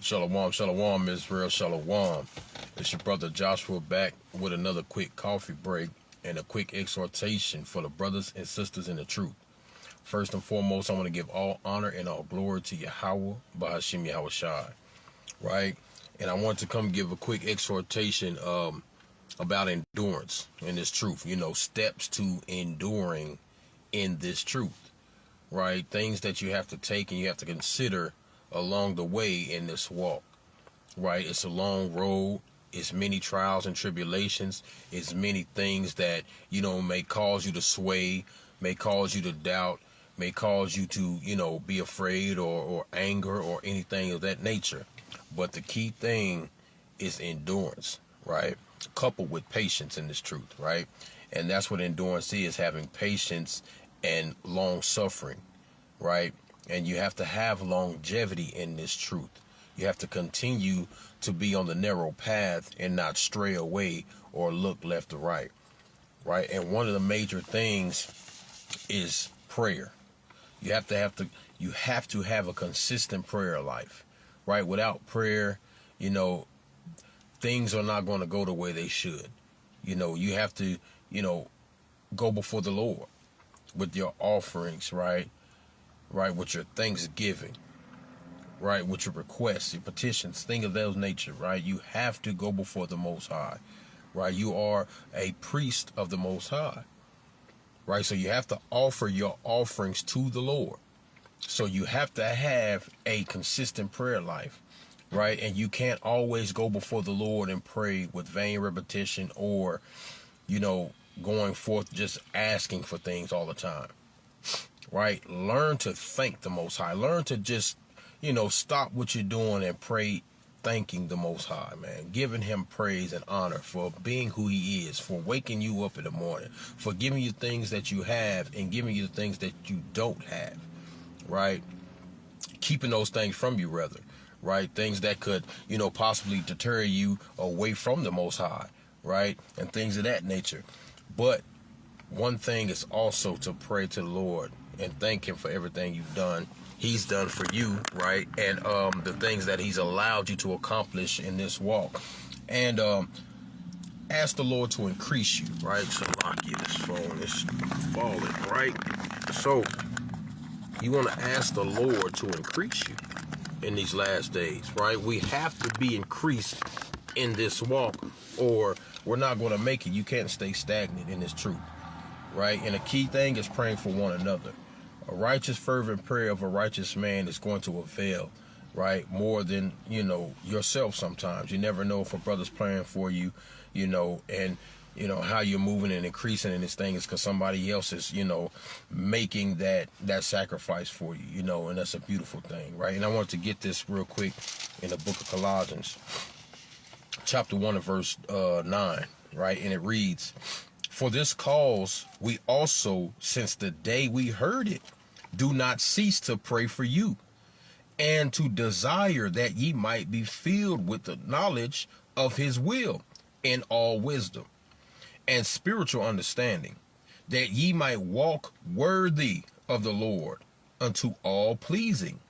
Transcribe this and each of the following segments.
Shalom, shalom, Israel, shalom. It's your brother Joshua back with another quick coffee break and a quick exhortation for the brothers and sisters in the truth. First and foremost, I want to give all honor and all glory to Yahweh, Bahashim Yahweh Shai, right? And I want to come give a quick exhortation about endurance in this truth. You know, steps to enduring in this truth, right? Things that you have to take and you have to consider along the way in this walk, right? It's a long road. It's many trials and tribulations. It's many things that, you know, may cause you to sway, may cause you to doubt, may cause you to, you know, be afraid or anger or anything of that nature. But the key thing is endurance, right? Coupled with patience in this truth, right? And that's what endurance is, having patience and long suffering, right? And you have to have longevity in this truth. You have to continue to be on the narrow path and not stray away or look left or right, right? And one of the major things is prayer. You have to have a consistent prayer life, right? Without prayer, you know, things are not going to go the way they should. You know, you have to, you know, go before the Lord with your offerings, right? Right, with your thanksgiving, right, with your requests, your petitions, things of that nature, right? You have to go before the Most High, right? You are a priest of the Most High, right? So you have to offer your offerings to the Lord. So you have to have a consistent prayer life, right? And you can't always go before the Lord and pray with vain repetition or, you know, going forth just asking for things all the time. Right? Learn to thank the Most High. Learn to just, you know, stop what you're doing and pray thanking the Most High, man. Giving him praise and honor for being who he is, for waking you up in the morning, for giving you things that you have and giving you the things that you don't have, right? Keeping those things from you, rather, right? Things that could, you know, possibly deter you away from the Most High, right? And things of that nature. But one thing is also to pray to the Lord and thank him for everything you've done. He's done for you, right? And the things that he's allowed you to accomplish in this walk. And ask the Lord to increase you, right? So lock you, this phone is falling, right? So you want to ask the Lord to increase you in these last days, right? We have to be increased in this walk or we're not going to make it. You can't stay stagnant in this truth, right? And the key thing is praying for one another. A righteous, fervent prayer of a righteous man is going to avail, right? More than, you know, yourself sometimes. You never know if a brother's praying for you, you know, and, you know, how you're moving and increasing in this thing is because somebody else is, you know, making that sacrifice for you, you know, and that's a beautiful thing, right? And I want to get this real quick in the book of Colossians, chapter 1 and verse 9, right? And it reads, "For this cause we also, since the day we heard it, do not cease to pray for you, and to desire that ye might be filled with the knowledge of his will in all wisdom and spiritual understanding, that ye might walk worthy of the Lord unto all pleasing,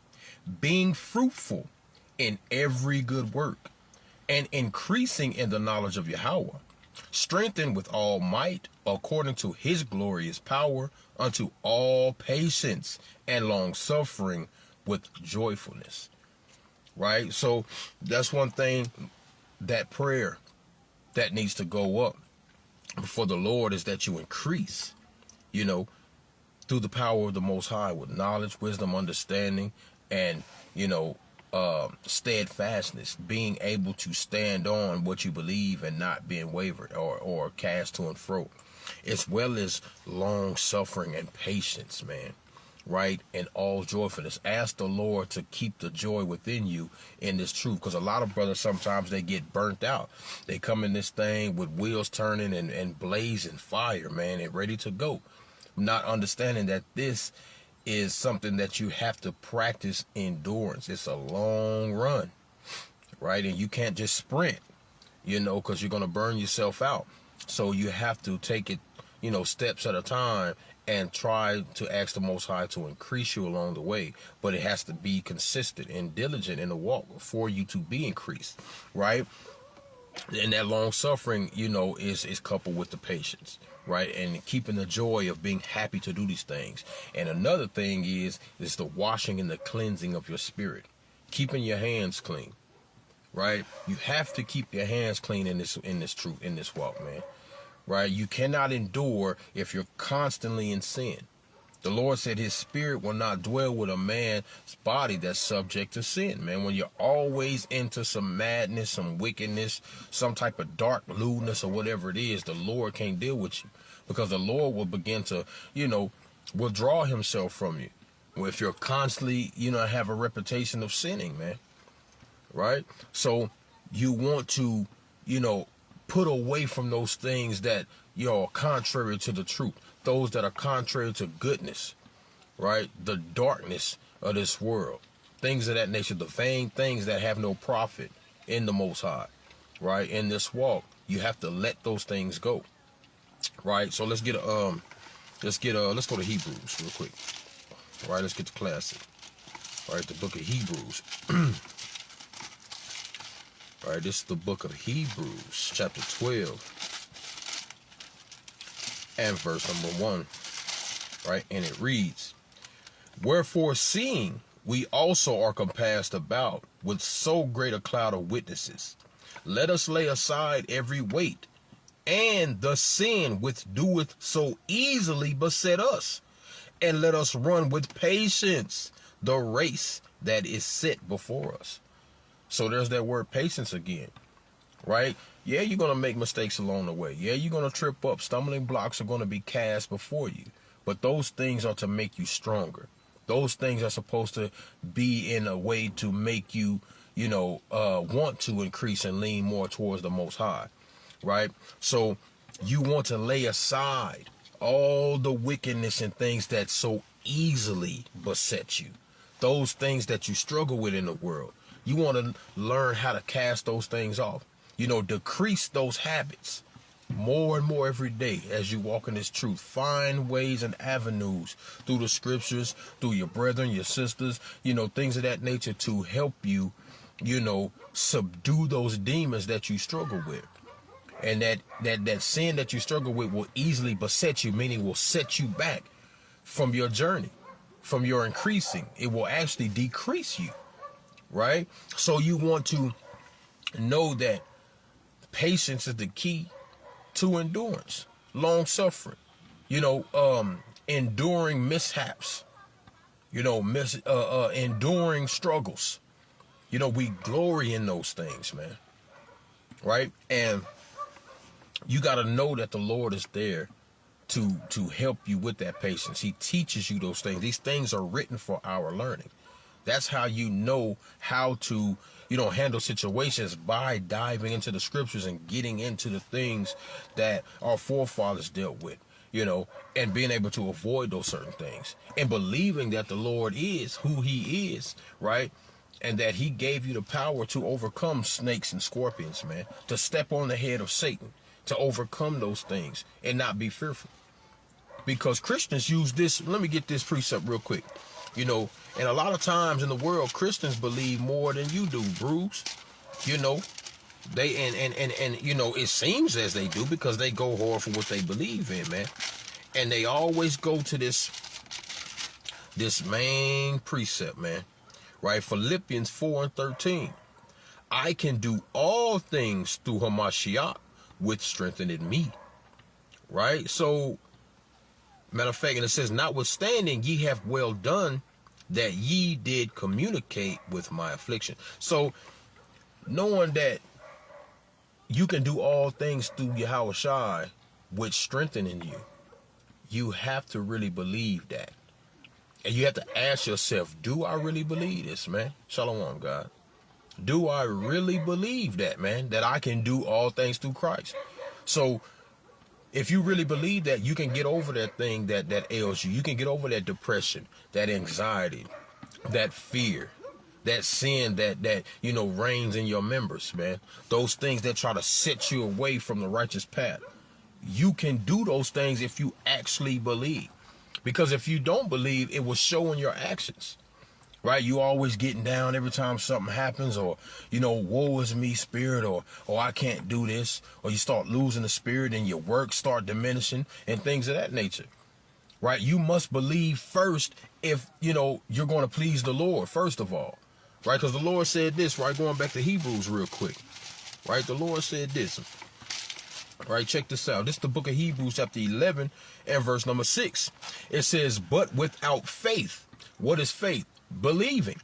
being fruitful in every good work, and increasing in the knowledge of Yahweh, strengthened with all might according to his glorious power unto all patience and long suffering with joyfulness." Right? So that's one thing, that prayer that needs to go up before the Lord is that you increase, you know, through the power of the Most High with knowledge, wisdom, understanding, and, you know, steadfastness, being able to stand on what you believe and not being wavered or cast to and fro, as well as long suffering and patience, man, right? And all joyfulness. Ask the Lord to keep the joy within you in this truth, because a lot of brothers, sometimes they get burnt out. They come in this thing with wheels turning and blazing fire, man, and ready to go, not understanding that this is something that you have to practice endurance. It's a long run, right? And you can't just sprint, you know, because you're going to burn yourself out. So you have to take it, you know, steps at a time and try to ask the Most High to increase you along the way. But it has to be consistent and diligent in the walk for you to be increased, right? And that long suffering, is coupled with the patience, right? And keeping the joy of being happy to do these things. And another thing is the washing and the cleansing of your spirit, keeping your hands clean, right? You have to keep your hands clean in this truth, in this walk, man. Right? You cannot endure if you're constantly in sin. The Lord said his spirit will not dwell with a man's body that's subject to sin, man. When you're always into some madness, some wickedness, some type of dark lewdness or whatever it is, the Lord can't deal with you, because the Lord will begin to, withdraw himself from you. If you're constantly, have a reputation of sinning, man. Right? So you want to, put away from those things that are contrary to the truth, those that are contrary to goodness, right? The darkness of this world, things of that nature, the vain things that have no profit in the Most High, right? In this walk, you have to let those things go, right? So let's go to Hebrews real quick, right? Let's get the classic, right? The book of Hebrews. All right, this is the book of Hebrews, chapter 12, and verse number 1, right? And it reads, "Wherefore, seeing we also are compassed about with so great a cloud of witnesses, let us lay aside every weight, and the sin which doeth so easily beset us, and let us run with patience the race that is set before us." So there's that word patience again, right? Yeah, you're going to make mistakes along the way. Yeah, you're going to trip up. Stumbling blocks are going to be cast before you. But those things are to make you stronger. Those things are supposed to be in a way to make you, want to increase and lean more towards the Most High, right? So you want to lay aside all the wickedness and things that so easily beset you. Those things that you struggle with in the world. You want to learn how to cast those things off. Decrease those habits more and more every day as you walk in this truth. Find ways and avenues through the scriptures, through your brethren, your sisters, things of that nature to help you, subdue those demons that you struggle with. And that sin that you struggle with will easily beset you, meaning will set you back from your journey, from your increasing. It will actually decrease you. Right? So you want to know that patience is the key to endurance, long suffering, enduring mishaps, enduring struggles. We glory in those things, man. Right? And you got to know that the Lord is there to help you with that patience. He teaches you those things. These things are written for our learning. That's how you know how to, handle situations, by diving into the scriptures and getting into the things that our forefathers dealt with, and being able to avoid those certain things and believing that the Lord is who he is, right? And that he gave you the power to overcome snakes and scorpions, man, to step on the head of Satan, to overcome those things and not be fearful. Because Christians use this. Let me get this precept real quick. And a lot of times in the world, Christians believe more than you do, Bruce. They it seems as they do, because they go hard for what they believe in, man. And they always go to this main precept, man. Right? Philippians 4:13. I can do all things through Hamashiach, which strengtheneth me. Right? So, matter of fact, and it says, notwithstanding, ye have well done that ye did communicate with my affliction. So, knowing that you can do all things through Yahushua, which strengthening you, you have to really believe that. And you have to ask yourself, do I really believe this, man? Shalom, God. Do I really believe that, man? That I can do all things through Christ? So, if you really believe that, you can get over that thing that ails you. You can get over that depression, that anxiety, that fear, that sin that reigns in your members, man. Those things that try to set you away from the righteous path. You can do those things if you actually believe. Because if you don't believe, it will show in your actions. Right? You always getting down every time something happens, or, woe is me spirit, or I can't do this, or you start losing the spirit and your work start diminishing and things of that nature. Right? You must believe first if, you're going to please the Lord, first of all. Right? Because the Lord said this, right? Going back to Hebrews real quick. Right? The Lord said this. Right? Check this out. This is the book of Hebrews chapter 11 and verse number 6. It says, but without faith. What is faith? Believing.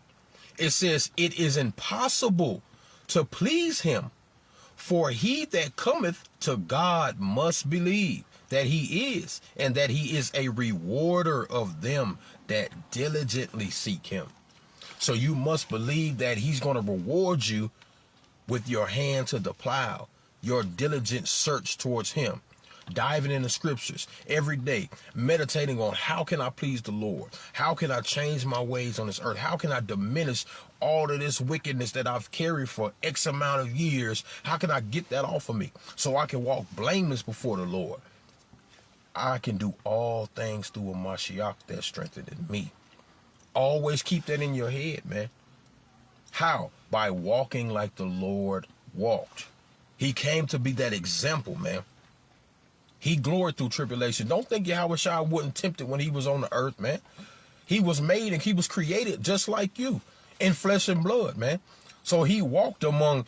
It says it is impossible to please him, for he that cometh to God must believe that he is, and that he is a rewarder of them that diligently seek him. So you must believe that he's going to reward you with your hand to the plow, your diligent search towards him. Diving in the scriptures every day, meditating on how can I please the Lord? How can I change my ways on this earth? How can I diminish all of this wickedness that I've carried for X amount of years? How can I get that off of me so I can walk blameless before the Lord? I can do all things through a Mashiach that strengtheneth me. Always keep that in your head, man. How? By walking like the Lord walked. He came to be that example, man. He gloried through tribulation. Don't think Yahushua wasn't tempted when he was on the earth, man. He was made and he was created just like you in flesh and blood, man. So he walked among,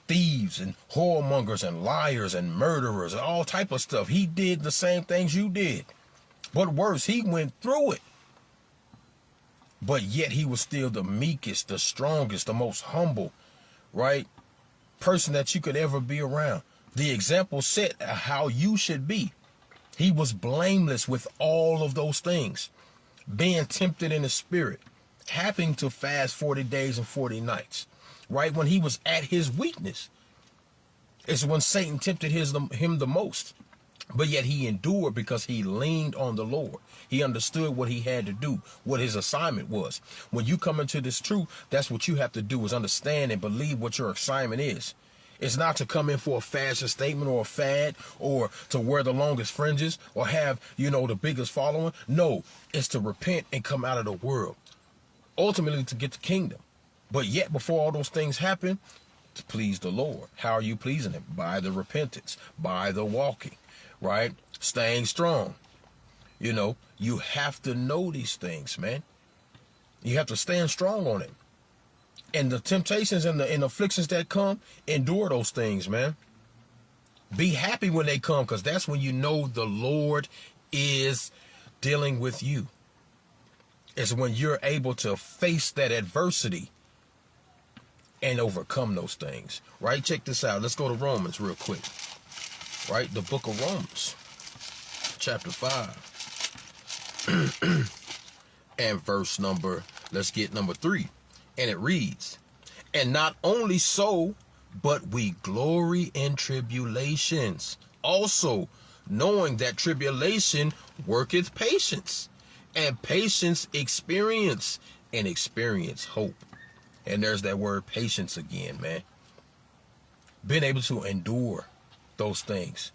thieves and whoremongers and liars and murderers and all type of stuff. He did the same things you did. But worse, he went through it. But yet he was still the meekest, the strongest, the most humble, right, person that you could ever be around. The example set how you should be. He was blameless with all of those things. Being tempted in the spirit. Having to fast 40 days and 40 nights. Right? When he was at his weakness. It's when Satan tempted him the most. But yet he endured because he leaned on the Lord. He understood what he had to do, what his assignment was. When you come into this truth, that's what you have to do, is understand and believe what your assignment is. It's not to come in for a fashion statement or a fad or to wear the longest fringes or have, the biggest following. No, it's to repent and come out of the world. Ultimately to get the kingdom. But yet before all those things happen, to please the Lord. How are you pleasing him? By the repentance, by the walking, right? Staying strong. You have to know these things, man. You have to stand strong on it. And the temptations and the afflictions that come, endure those things, man. Be happy when they come, because that's when you know the Lord is dealing with you. It's when you're able to face that adversity and overcome those things, right? Check this out. Let's go to Romans real quick, right? The book of Romans, chapter 5 and verse number 3. And it reads, and not only so, but we glory in tribulations, also knowing that tribulation worketh patience, and patience experience, and experience hope. And there's that word patience again, man. Being able to endure those things.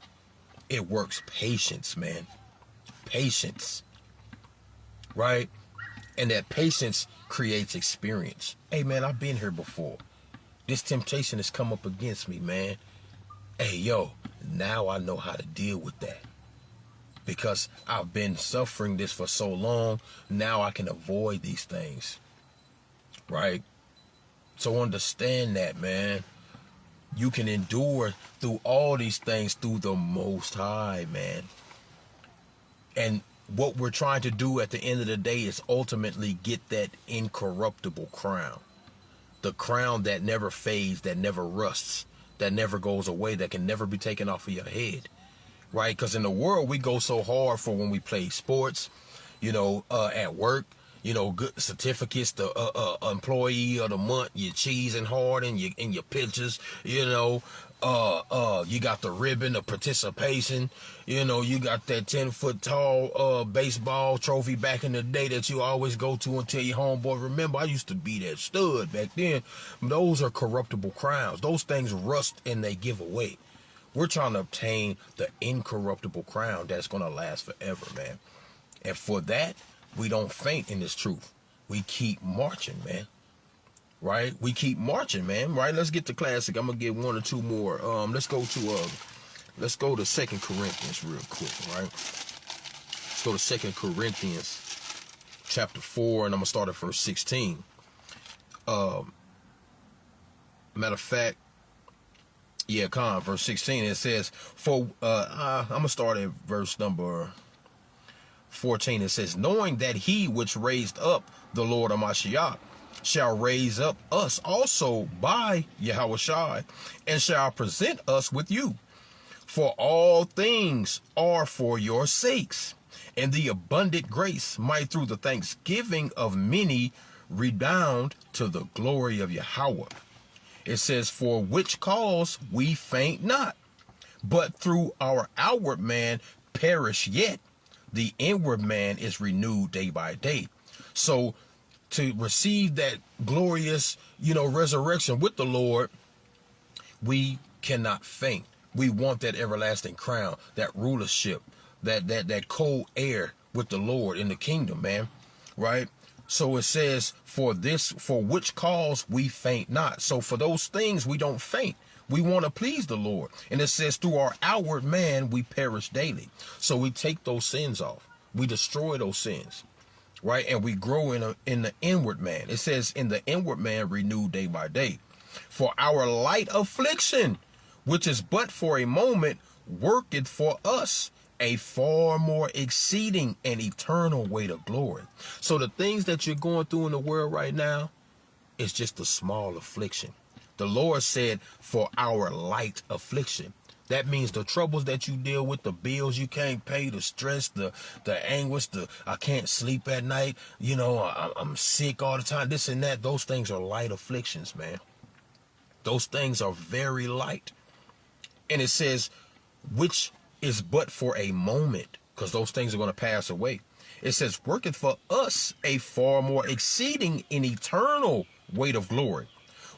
It works patience, man. Patience. Right? And that patience creates experience. Hey, man, I've been here before. This temptation has come up against me, man. Hey, yo, now I know how to deal with that. Because I've been suffering this for so long, now I can avoid these things. Right? So understand that, man. You can endure through all these things through the Most High, man. And what we're trying to do at the end of the day is ultimately get that incorruptible crown. The crown that never fades, that never rusts, that never goes away, that can never be taken off of your head. Right? Because in the world, we go so hard for when we play sports, at work, good certificates, the employee of the month, you're cheesing hard in your pictures, you got the ribbon of participation, you got that 10-foot tall baseball trophy back in the day that you always go to and tell your homeboy, remember, I used to be that stud back then. Those are corruptible crowns. Those things rust and they give away. We're trying to obtain the incorruptible crown that's going to last forever, man. And for that, we don't faint in this truth. We keep marching, man. Right? We keep marching, man. Right? Let's get to classic. I'm gonna get one or two more. Let's go to 2 Corinthians real quick, right? Let's go to 2 Corinthians chapter 4, and I'm gonna start at verse 16. Matter of fact, verse 16, it says, I'm gonna start at verse number 14. It says, knowing that he which raised up the Lord Amashiach shall raise up us also by Yahushua, and shall present us with you. For all things are for your sakes, and the abundant grace might through the thanksgiving of many redound to the glory of Yahweh. It says, for which cause we faint not, but through our outward man perish yet, the inward man is renewed day by day. So to receive that glorious, resurrection with the Lord, we cannot faint. We want that everlasting crown, that rulership, that cold air with the Lord in the kingdom, man. Right? So it says, for which cause we faint not. So for those things, we don't faint. We want to please the Lord. And it says, through our outward man, we perish daily. So we take those sins off. We destroy those sins. Right? And we grow in the inward man. It says, in the inward man, renewed day by day. For our light affliction, which is but for a moment, worketh for us a far more exceeding and eternal weight of glory. So the things that you're going through in the world right now is just a small affliction. The Lord said, for our light affliction. That means the troubles that you deal with, the bills you can't pay, the stress, the anguish, I can't sleep at night, I'm sick all the time, this and that. Those things are light afflictions, man. Those things are very light. And it says, which is but for a moment, because those things are going to pass away. It says, worketh for us a far more exceeding and eternal weight of glory,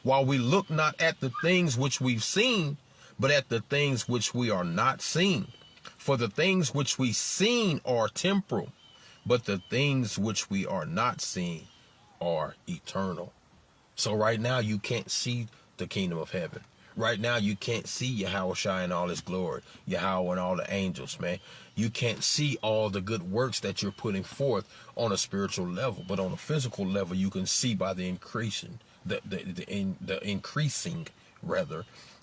while we look not at the things which we've seen, but at the things which we are not seen. For the things which we seen are temporal, but the things which we are not seen are eternal. So right now you can't see the kingdom of heaven. Right now, you can't see Yahweh in all his glory, Yahweh and all the angels, man. You can't see all the good works that you're putting forth on a spiritual level, but on a physical level, you can see by the increasing,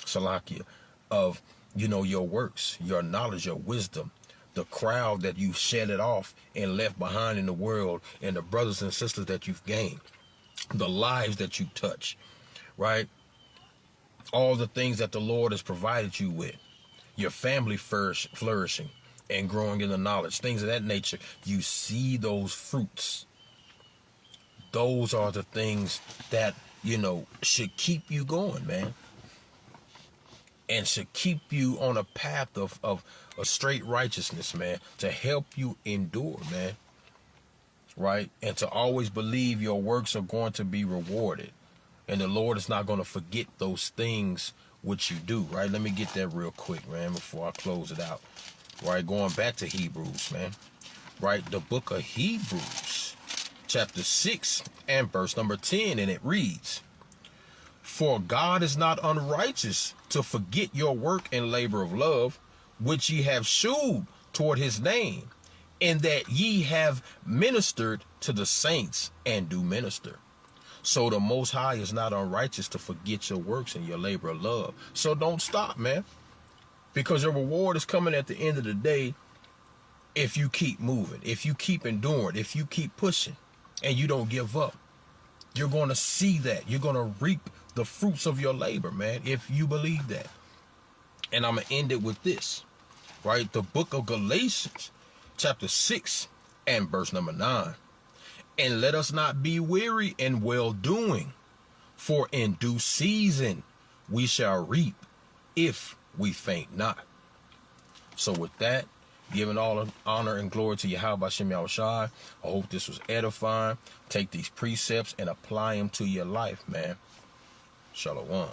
Salakia, of, your works, your knowledge, your wisdom, the crowd that you shedded off and left behind in the world, and the brothers and sisters that you've gained, the lives that you touch, right? All the things that the Lord has provided you with, your family flourishing and growing in the knowledge, things of that nature. You see those fruits. Those are the things that, should keep you going, man. And should keep you on a path of a straight righteousness, man, to help you endure, man. Right? And to always believe your works are going to be rewarded. And the Lord is not going to forget those things which you do, right? Let me get that real quick, man, before I close it out. Right, going back to Hebrews, man. Right, the book of Hebrews, chapter 6 and verse number 10, and it reads, for God is not unrighteous to forget your work and labor of love, which ye have shewed toward his name, and that ye have ministered to the saints and do minister. So the Most High is not unrighteous to forget your works and your labor of love. So don't stop, man. Because your reward is coming at the end of the day if you keep moving, if you keep enduring, if you keep pushing, and you don't give up. You're going to see that. You're going to reap the fruits of your labor, man, if you believe that. And I'm going to end it with this, right? The book of Galatians, chapter 6 and verse number 9. And let us not be weary in well-doing, for in due season we shall reap if we faint not. So with that, giving all honor and glory to Yahweh Shem Yahushai, I hope this was edifying. Take these precepts and apply them to your life, man. Shalom.